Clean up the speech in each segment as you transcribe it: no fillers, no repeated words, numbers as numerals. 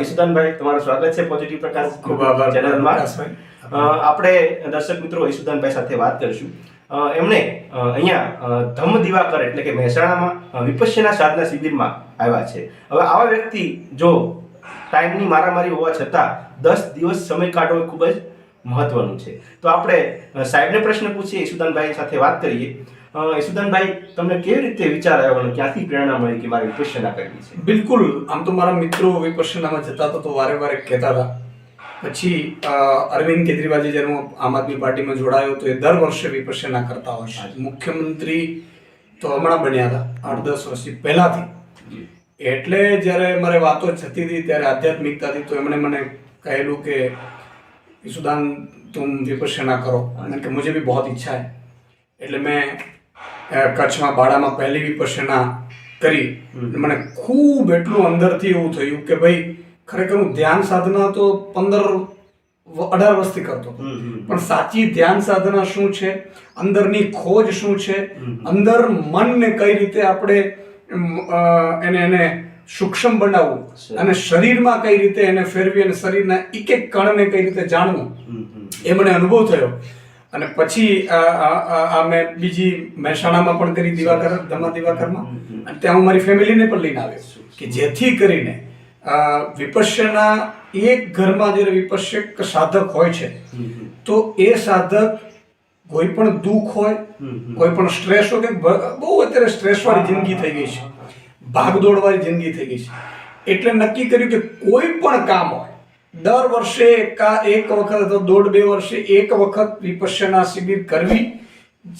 ઈશુદાનભાઈ, તમારું સ્વાગત છે પોઝિટિવ પ્રકાશ ખૂબ આભાર ચેનલમાં. પ્રકાશભાઈ. આપણે દર્શક મિત્રો ઈશુદાનભાઈ સાથે વાત કરીશું. એમણે અહીંયા ધમ્મ દિવાકર એટલે કે મહેસાણામાં વિપશ્યના સાધના શિબિરમાં આવ્યા છે. હવે આવા વ્યક્તિ જો ટાઈમની મારામારી હોવા છતાં 10 દિવસ સમય કાઢવો ખૂબ જ મહત્વનું છે. તો આપણે સાહેબને પ્રશ્ન પૂછીએ, ઈશુદાનભાઈ સાથે વાત કરીએ. ઈશુદાનભાઈ, તમને કેવી રીતે વિચાર આવ્યો અને ક્યાંથી પ્રેરણા મળી કે મારે વિપશ્યના કરવી છે? બિલકુલ, આમ તો મારા મિત્રો વિપશ્યનામાં જતા હતા તો વારે વારે કહેતા હતા. પછી અરવિંદ કેજરીવાલજી જ્યારે હું આમ આદમી પાર્ટીમાં જોડાયો તો એ દર વર્ષે વિપશ્યના કરતા હોય છે. મુખ્યમંત્રી તો હમણાં બન્યા હતા 8-10 વર્ષથી પહેલાથી. એટલે જ્યારે મારે વાતો થતી હતી ત્યારે આધ્યાત્મિકતાથી તો એમણે મને કહેલું કે ઈશુદાન તુમ વિપશ્યના કરો, અને કે મુझे भी बहुत इच्छा है. એટલે મેં કચ્છમાં બાડામાં પહેલી વિપશ્યના કરી. મને ખૂબ એટલું અંદરથી એવું થયું કે ભાઈ ખરેખર હું ધ્યાન સાધના તો 15-18 વર્ષથી કરતો, પણ સાચી ધ્યાન સાધના શું છે, અંદરની ખોજ શું છે, અંદર મનને કઈ રીતે આપણે એને સૂક્ષ્મ બનાવવું અને શરીરમાં કઈ રીતે એને ફેરવી અને શરીરના એક એક કણને કઈ રીતે જાણવું, એ મને અનુભવ થયો. અને પછી મેં બીજી મહેસાણામાં પણ કરી, દિવાકર ધમ્મા દિવાકરમાં, અને ત્યાં હું મારી ફેમિલીને પણ લઈને આવ્યો કે જેથી કરીને વિપશ્યના એક ઘરમાં જ્યારે વિપશ્યક સાધક હોય છે તો એ સાધક કોઈ પણ દુઃખ હોય, કોઈ પણ સ્ટ્રેસ હોય, કે બહુ અત્યારે સ્ટ્રેસવાળી જિંદગી થઈ ગઈ છે, ભાગદોડવાળી જિંદગી થઈ ગઈ છે, એટલે નક્કી કર્યું કે કોઈ પણ કામ હોય દર વર્ષે એક વખત અથવા 1.5-2 વર્ષે એક વખત વિપશ્યના શિબિર કરવી,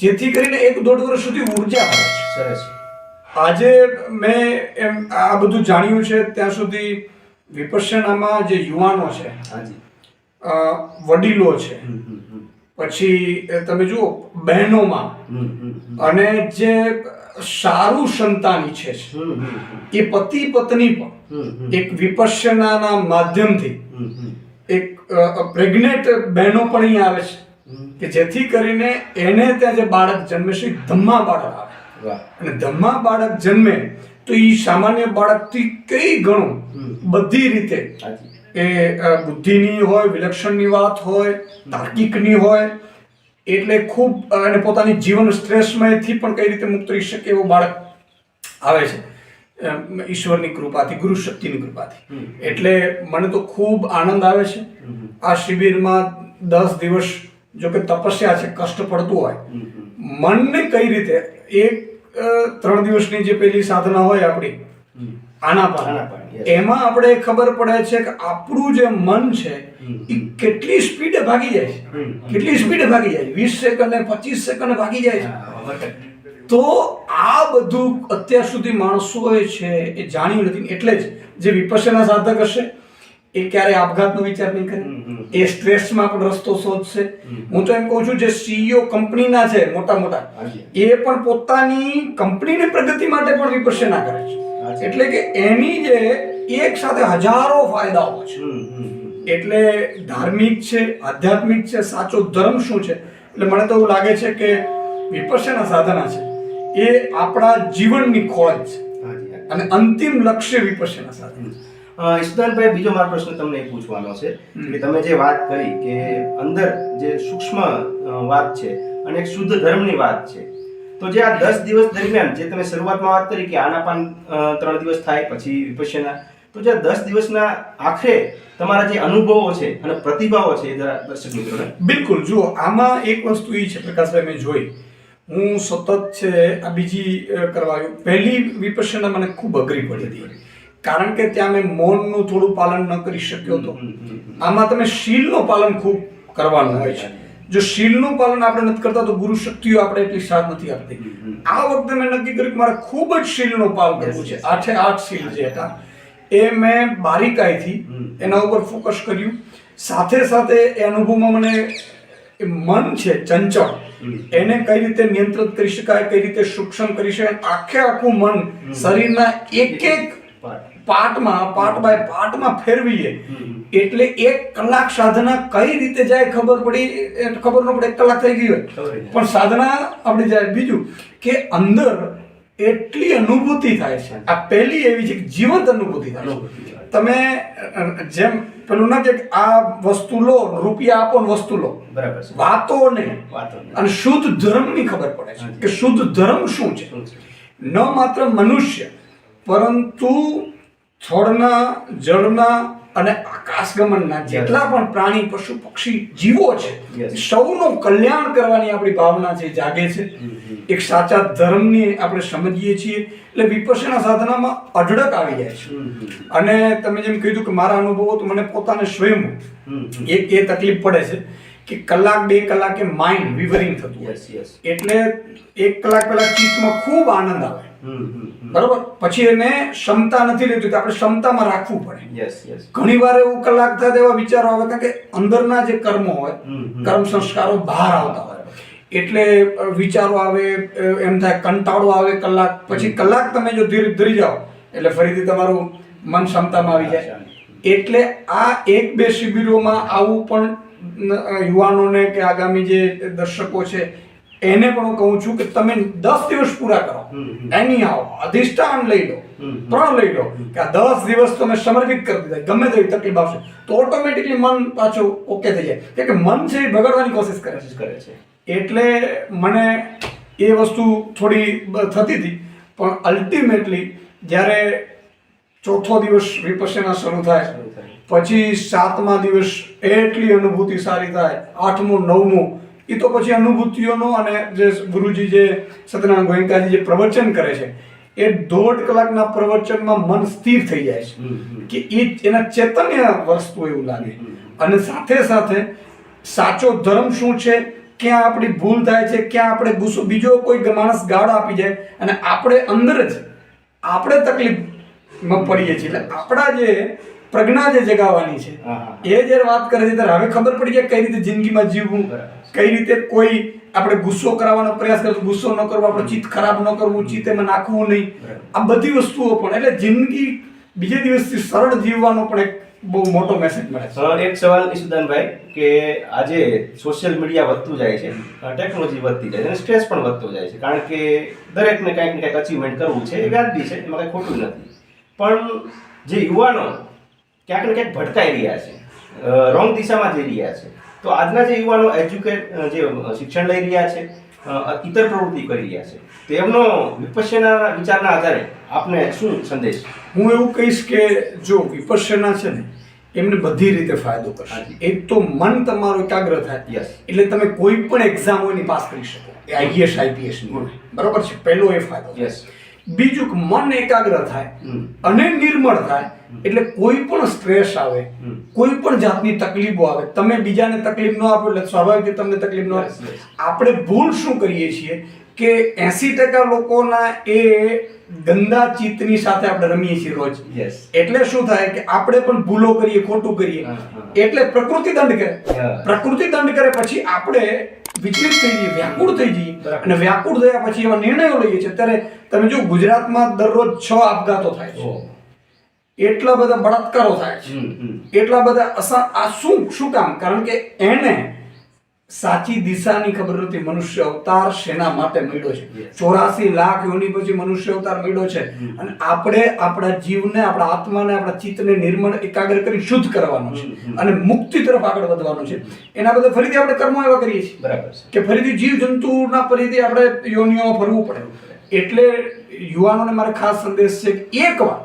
જેથી કરીને 1-1.5 વર્ષ સુધી ઉર્જા મળે છે. સરસ. આજે મેં આ બધું જાણ્યું છે ત્યાં સુધી વિપશ્યનામાં જે યુવાનો છે, વડીલો છે, પછી તમે જુઓ બહેનોમાં, અને જે સારું સંતાન ઈચ્છે છે એ પતિ પત્ની પણ એક વિપશ્યનાના માધ્યમથી, એક પ્રેગ્નેન્ટ બહેનો પણ અહીંયા આવે છે કે જેથી કરીને એને ત્યાં જે બાળક જન્મે છે ધમ્મા બાળક આવે. અને ધમ્મા બાળક જન્મે તો એ સામાન્ય બાળકથી કઈ ગણું બધી રીતે, એ બુદ્ધિની હોય, વિલક્ષણની વાત હોય, તાર્કિકની હોય, એટલે ખૂબ અને પોતાની જીવન સ્ટ્રેસમાંથી પણ કઈ રીતે મુક્ત રહી શકે એવું બાળક આવે છે ઈશ્વરની કૃપાથી, ગુરુ શક્તિની કૃપાથી. એટલે મને તો ખૂબ આનંદ આવે છે આ શિબિરમાં 10 દિવસ. જો કે તપસ્યા છે, કષ્ટ પડતું હોય, મનને કઈ રીતે, એક 3 દિવસની જે પેલી સાધના હોય આપણી આનાપાન, એમાં આપણે ખબર પડે છે કે આપણું જે મન છે એ કેટલી સ્પીડે ભાગી જાય છે, કેટલી સ્પીડે ભાગી જાય, 20 સેકન્ડ 25 સેકન્ડ ભાગી જાય છે. તો આ બધું અત્યાર સુધી માણસોએ છે એ જાણ્યું નથી. એટલે જ જે વિપશ્યના સાધક હશે એ ક્યારે આપઘાતનો વિચાર નહીં કરે, એ સ્ટ્રેસમાં પણ રસ્તો શોધશે. હું તો એમ કહું છું જે સીઈઓ કંપનીના છે મોટા મોટા, એ પણ પોતાની કંપનીની પ્રગતિ માટે પણ વિપશ્યના કરે છે. એટલે કે એની જે એક સાથે હજારો ફાયદાઓ છે. એટલે ધાર્મિક છે, આધ્યાત્મિક છે, સાચો ધર્મ શું છે, એટલે મને તો એવું લાગે છે કે વિપશ્યના સાધના છે એ આપણા જીવનની ખોજ છે અને અંતિમ લક્ષ્ય વિપશ્યના સાધના. ઈશુદાનભાઈ, બીજો મારો પ્રશ્ન તમને એ પૂછવાનો છે કે તમે જે વાત કરી કે અંદર જે સૂક્ષ્મ વાત છે અને એક શુદ્ધ ધર્મની વાત છે, તો જે આ 10 દિવસ દરમિયાન જે તમે શરૂઆતમાં વાત કરી કે આનાપાન 3 દિવસ થાય પછી વિપશ્યના, તો જે 10 દિવસના આખરે તમારા જે અનુભવો છે અને પ્રતિભાવો છે એ દર્શક મિત્રોને. બિલકુલ, જુઓ આમાં એક વસ્તુ એ છે પ્રકાશભાઈ, મેં જોઈ, હું સતત છે આ બીજી કરવા આવ્યું. પહેલી વિપશ્યના મને ખૂબ અઘરી પડી હતી, કારણ કે ત્યાં મેં મૌનનું થોડું પાલન ન કરી શક્યો હતો. આમાં તમે શીલનું પાલન ખૂબ કરવાનું હોય છે. જો શીલનું પાલન આપણે નથી કરતા તો ગુરુ શક્તિઓ આપણે એટલી સાથ નથી આપતી. આ વખતે મેં નક્કી કર્યું કે મારે ખૂબ જ શીલનું પાલન કરવું છે. 8 શીલ જે હતા એ મેં બારીકાઈથી એના ઉપર ફોકસ કર્યું. સાથે સાથે એ અનુભવમાં મને મન છે ચંચળ, એને કઈ રીતે નિયંત્રિત કરી શકાય, કઈ રીતે સૂક્ષ્મ કરી શકાય, આખું મન શરીરના એક પાર્ટમાં પાર્ટમાં ફેરવીએ. એટલે 1 કલાક સાધના કઈ રીતે જાય ખબર ન પડે, 1 કલાક થઈ ગઈ હોય પણ સાધના આપણી જાય. બીજું કે અંદર એટલી અનુભૂતિ થાય છે, આ પહેલી એવી છે કે જીવંત અનુભૂતિ થાય છે. તમે જેમ પેલું ના કે આ વસ્તુ લો, રૂપિયા આપો ને વસ્તુ લો, બરાબર છે. વાતો નહીં. અને શુદ્ધ ધર્મની ખબર પડે છે કે શુદ્ધ ધર્મ શું છે. ન માત્ર મનુષ્ય પરંતુ સ્થળના, જળના અને આકાશગમનના જેટલા પણ પ્રાણી, પશુ, પક્ષી, જીવો છે, સૌનું કલ્યાણ કરવાની આપણી ભાવના છે, જાગે છે. એક સાચા ધર્મની આપણે સમજીએ છીએ એટલે વિપશ્યના સાધનામાં અઢળક આવી જાય છે. અને તમે જેમ કીધું કે મારા અનુભવો તો મને પોતાને સ્વયં એક એ તકલીફ પડે છે કે કલાક 2 કલાકે માઇન્ડ વિવરિંગ થતું હોય. એટલે 1 કલાક પહેલા ચિત્તમાં ખૂબ આનંદ આવે, બરાબર, પછી એને ક્ષમતા નથી રહેતી, આપણે ક્ષમતામાં રાખવું પડે. ઘણી વાર એવું કલાક થાય એવા વિચારો આવે કારણ કે અંદરના જે કર્મો હોય, કર્મ સંસ્કારો બહાર આવતા હોય એટલે વિચારો આવે, એમ થાય કંટાળો આવે કલાક પછી. કલાક તમે જો ધીરે ધરી જાઓ એટલે ફરીથી તમારું મન ક્ષમતામાં આવી જાય. એટલે આ 1-2 શિબિરોમાં આવું પણ યુવાનોને કે આગામી જે દર્શકો છે એને પણ હું કહું છું કે તમે 10 દિવસ પૂરા કરો. એની આવો અધિષ્ઠાન લઈ લો, 3 લઈ લો કે આ 10 દિવસ તમે સમર્પિત કરી દીધા, ગમે તેવી તકલીફ આવશે તો ઓટોમેટિકલી મન પાછું ઓકે થઈ જાય. કે મન છે એ બગાડવાની કોશિશ કરે છે. એટલે મને એ વસ્તુ થોડી થતી હતી, પણ અલ્ટિમેટલી જ્યારે 4થો દિવસ વિપશ્યના શરૂ થાય પછી 7મા દિવસ એટલી અનુભૂતિ સારી થાય, 8મું 9મું એ તો પછી અનુભૂતિઓનો. અને જે ગુરુજી જે સત્યનારાયણ ગોયંકાજી જે પ્રવચન કરે છે એ 1.5 કલાકના પ્રવચનમાં મન સ્થિર થઈ જાય છે કે એ એના ચૈતન્ય વસ્તુ એવું લાગે. અને સાથે સાથે સાચો ધર્મ શું છે, ક્યાં આપણી ભૂલ થાય છે, ક્યાં આપણે ગુસ્સો, બીજો કોઈ માણસ ગાળ આપી જાય અને આપણે અંદર જ આપણે તકલીફમાં પડીએ છીએ. એટલે આપણા જે પ્રજ્ઞા જે જગાવવાની છે એ જ્યારે વાત કરે છે ત્યારે હવે ખબર પડી જાય કઈ રીતે જિંદગીમાં જીવવું, કઈ રીતે કોઈ આપણે ગુસ્સો કરાવવાનો પ્રયાસ કરવો, ગુસ્સો ન કરવો, આપણે ચિત્ત ખરાબ ન કરવું, ચિત્ત એમાં નાખવું નહીં, આ બધી વસ્તુઓ પણ. એટલે જિંદગી બીજે દિવસથી સરળ જીવવાનો પણ એક બહુ મોટો મેસેજ મળે છે. એક સવાલ ઈશુદાનભાઈ કે આજે સોશિયલ મીડિયા વધતું જાય છે, ટેકનોલોજી વધતી જાય છે અને સ્ટ્રેસ પણ વધતો જાય છે, કારણ કે દરેકને કંઈક ને કંઈક અચીવમેન્ટ કરવું છે, એ વ્યાજબી છે, એમાં કંઈ ખોટું નથી. પણ જે યુવાનો ક્યાંક ને ક્યાંક ભટકાઈ રહ્યા છે, રોંગ દિશામાં જઈ રહ્યા છે, તો આજના જે યુવાનો જે શિક્ષણ લઈ રહ્યા છે, ઇતર પ્રવૃત્તિ કરી રહ્યા છે, તો એમનો વિપશ્યના વિચારના આધારે આપને શું સંદેશ? હું એવું કહીશ કે જો વિપશ્યના છે ને એમને બધી રીતે ફાયદો કરશે. એક તો મન તમારું એકાગ્ર થાય એટલે તમે કોઈ પણ એક્ઝામ હોય એની પાસ કરી શકો, એ આઈએએસ આઈપીએસ ની, બરાબર છે, પહેલો એ ફાયદો. બીજું કે મન એકાગ્ર થાય અને નિર્મળ થાય એટલે કોઈ પણ સ્ટ્રેસ આવે, કોઈ પણ જાતની તકલીફો આવે, તમે બીજાને તકલીફ ન આપો એટલે સ્વાભાવિક તમને તકલીફ ન આવે. આપણે ભૂલ શું કરીએ છીએ કે 80% લોકોના એ ગંદા ચિત્તની સાથે આપણે રમીએ છીએ રોજ. એટલે શું થાય કે આપણે પણ ભૂલો કરીએ, ખોટું કરીએ એટલે પ્રકૃતિ દંડ કરે. પ્રકૃતિ દંડ કરે પછી આપણે વિચલિત થઈ જઈએ, વ્યાકુળ થઈ જઈએ. અને વ્યાકુળ થયા પછી એવા નિર્ણયો લઈએ છીએ. અત્યારે તમે જો ગુજરાતમાં દરરોજ 6 આપઘાતો થાય છે, એટલા બધા બળાત્કારો થાય છે, એટલા બધા આ શું કામ? કારણ કે એને સાચી દિશાની ખબર નથી. મનુષ્ય અવતાર શેના માટે મળ્યો છે? 84 લાખ યોની પછી મનુષ્ય અવતાર મળ્યો છે. અને આપણે આપણા જીવને, આપણા આત્માને, આપણા ચિત્તને નિર્મળ એકાગ્ર કરી શુદ્ધ કરવાનો છે અને મુક્તિ તરફ આગળ વધવાનું છે. એના બદલે ફરીથી આપણે કર્મો એવા કરીએ છીએ, બરાબર છે, કે ફરીથી જીવ જંતુના ફરીથી આપણે યોનિઓમાં ફરવું પડે. એટલે યુવાનોને મારે ખાસ સંદેશ છે કે એકવાર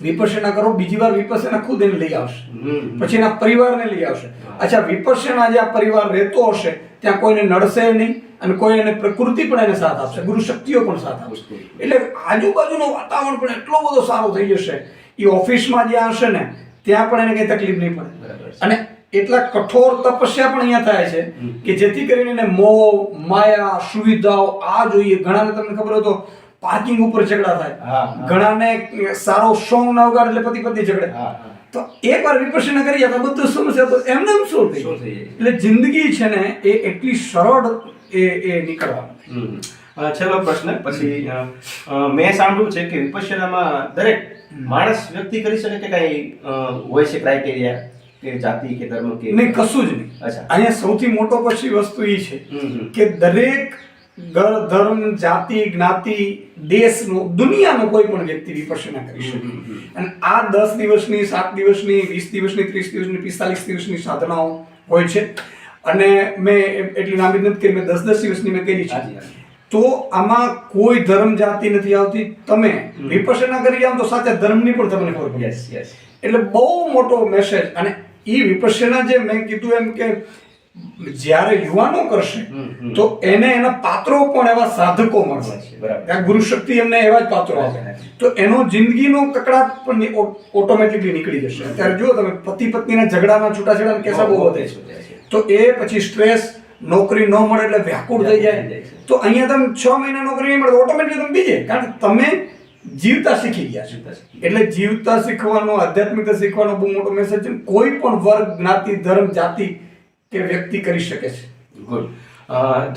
વિપશ્યના કરો, બીજી વાર વિપશ્યના ખુદ એને લઈ આવશે, પછી એના પરિવારને લઈ આવશે. અચ્છા, વિપશ્યના જે આ પરિવાર રહેતો હશે ત્યાં કોઈને નડશે નહીં અને કોઈ એને પ્રકૃતિ પણ એને સાથ આપશે, ગુરુ શક્તિઓ પણ સાથ આપશે. એટલે આજુબાજુનું વાતાવરણ પણ એટલો બધો સારો થઈ જશે. એ ઓફિસમાં જ્યાં હશે ને ત્યાં પણ એને કઈ તકલીફ નહીં પડે. અને એટલા કઠોર તપસ્યા પણ અહીંયા થાય છે કે જેથી કરીને એને મોહ, માયા, સુવિધાઓ આ જોઈએ. ઘણાને તમને ખબર હોય તો પાર્કિંગ ઉપર ઝઘડા થાય, ઘણાને સારો સોંગ ના વગાડે એટલે પતિ પત્ની ઝઘડે. તો એકવાર વિપશ્યના કરીએ તો બધું સમસ્યા તો એમને એમ સોલ્વ થઈ જાય. એટલે જિંદગી છે ને એ એટલી સરળ એ નીકળવાનું. છેલ્લો પ્રશ્ન પછી મેં સાંભળ્યું છે કે વિપશ્યનામાં દરેક માણસ વ્યક્તિ કરી શકે કે કઈ હોય છે ક્રાઇટેરિયા કે જાતિ કે ધર્મ કે? નહીં, કશું જ નહીં. અહીંયા સૌથી મોટો પછી વસ્તુ એ છે કે દરેક ધર્મ, જાતિ, જ્ઞાતિ, દેશનો, દુનિયાનો કોઈ પણ વ્યક્તિ વિપશ્યના કરી શકે. અને આ 10 દિવસની, 7 દિવસની, 20 દિવસની, 30 દિવસની, 45 દિવસની સાધનાઓ હોય છે. અને મેં એટલી લાંબી નથી કરી, મેં 10 દિવસની મેં કરી છે. તો આમાં કોઈ ધર્મ જાતિ નથી આવતી. તમે વિપશ્યના કરી જાઓ તો સાચા ધર્મની પણ તમને ખબર પડે. એટલે બહુ મોટો મેસેજ. અને એ વિપશ્યના જે મેં કીધું એમ કે જ્યારે યુવાનો કરશે તો એને એના પાત્રો પણ એવા સાધકો મળશે. ગુરુ શક્તિ એમને એવા જ પાત્રો આપે તો એનો જિંદગીનો કકડાટ પણ ઓટોમેટિકલી નીકળી જશે. અત્યારે જુઓ તમે, પતિ પત્નીના ઝઘડાના છૂટાછેડાના કેસા બહુ વધે છે. તો એ પછી સ્ટ્રેસ, નોકરી ન મળે એટલે વ્યાકુળ થઈ જાય. તો અહીંયા તમે 6 મહિના નોકરી નહીં મળે તો ઓટોમેટિકલી તમે બીજે, કારણ કે તમે જીવતા શીખી ગયા છો. એટલે જીવતા શીખવાનો, આધ્યાત્મિકતા શીખવાનો બહુ મોટો મેસેજ છે. કોઈ પણ વર્ગ, જ્ઞાતિ, ધર્મ, જાતિ કે વ્યક્તિ કરી શકે છે. ગુડ.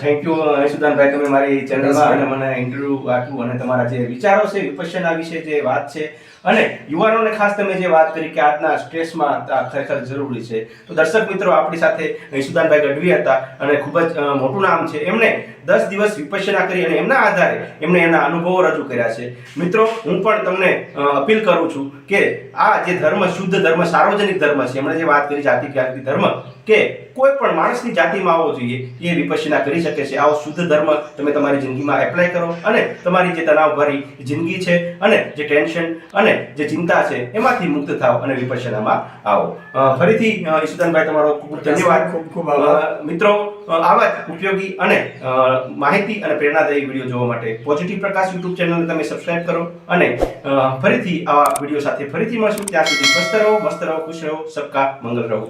થેન્ક યુ ઈશુદાનભાઈ, તમે મારી ચેનલમાં અને મને ઇન્ટરવ્યુ આપ્યું અને તમારા જે વિચારો છે વિપશ્યના વિશે જે વાત છે અને યુવાનોને ખાસ તમે જે વાત કરી કે આજના સ્ટ્રેસમાં ખરેખર જરૂરી છે. તો દર્શક મિત્રો, આપણી સાથે ઈશુદાનભાઈ ગઢવી હતા અને ખૂબ જ મોટું નામ છે. એમણે 10 દિવસ વિપશ્યના કરી અને એમના આધારે એમણે એના અનુભવો રજૂ કર્યા છે. મિત્રો, હું પણ તમને અપીલ કરું છું કે આ જે ધર્મ, શુદ્ધ ધર્મ, સાર્વજનિક ધર્મ છે, એમણે જે વાત કરી જાતિ જ્ઞાતિ ધર્મ, કે કોઈ પણ માણસની જાતિમાં આવવો જોઈએ, એ વિપશ્યના કરી શકે છે. આવો શુદ્ધ ધર્મ તમે તમારી જિંદગીમાં એપ્લાય કરો અને તમારી જે તણાવભરી જિંદગી છે અને જે ટેન્શન અને જે ચિંતા છે એમાંથી મુક્ત થાવ અને વિપશ્યનામાં આવો. ફરીથી ઈશુદાનભાઈ, તમારો ખૂબ ધન્યવાદ. ખૂબ ખૂબ આભાર. મિત્રો, આવા જ ઉપયોગી અને માહિતી અને પ્રેરણાદાયી વિડીયો જોવા માટે પોઝિટિવ પ્રકાશ યુટ્યુબ ચેનલને તમે સબસ્ક્રાઇબ કરો અને ફરીથી આવા વિડીયો સાથે ફરીથી મળશું. ત્યાં સુધી સ્વસ્થ રહો, મસ્ત રહો, ખુશ રહો, સબકા મંગલ રહો.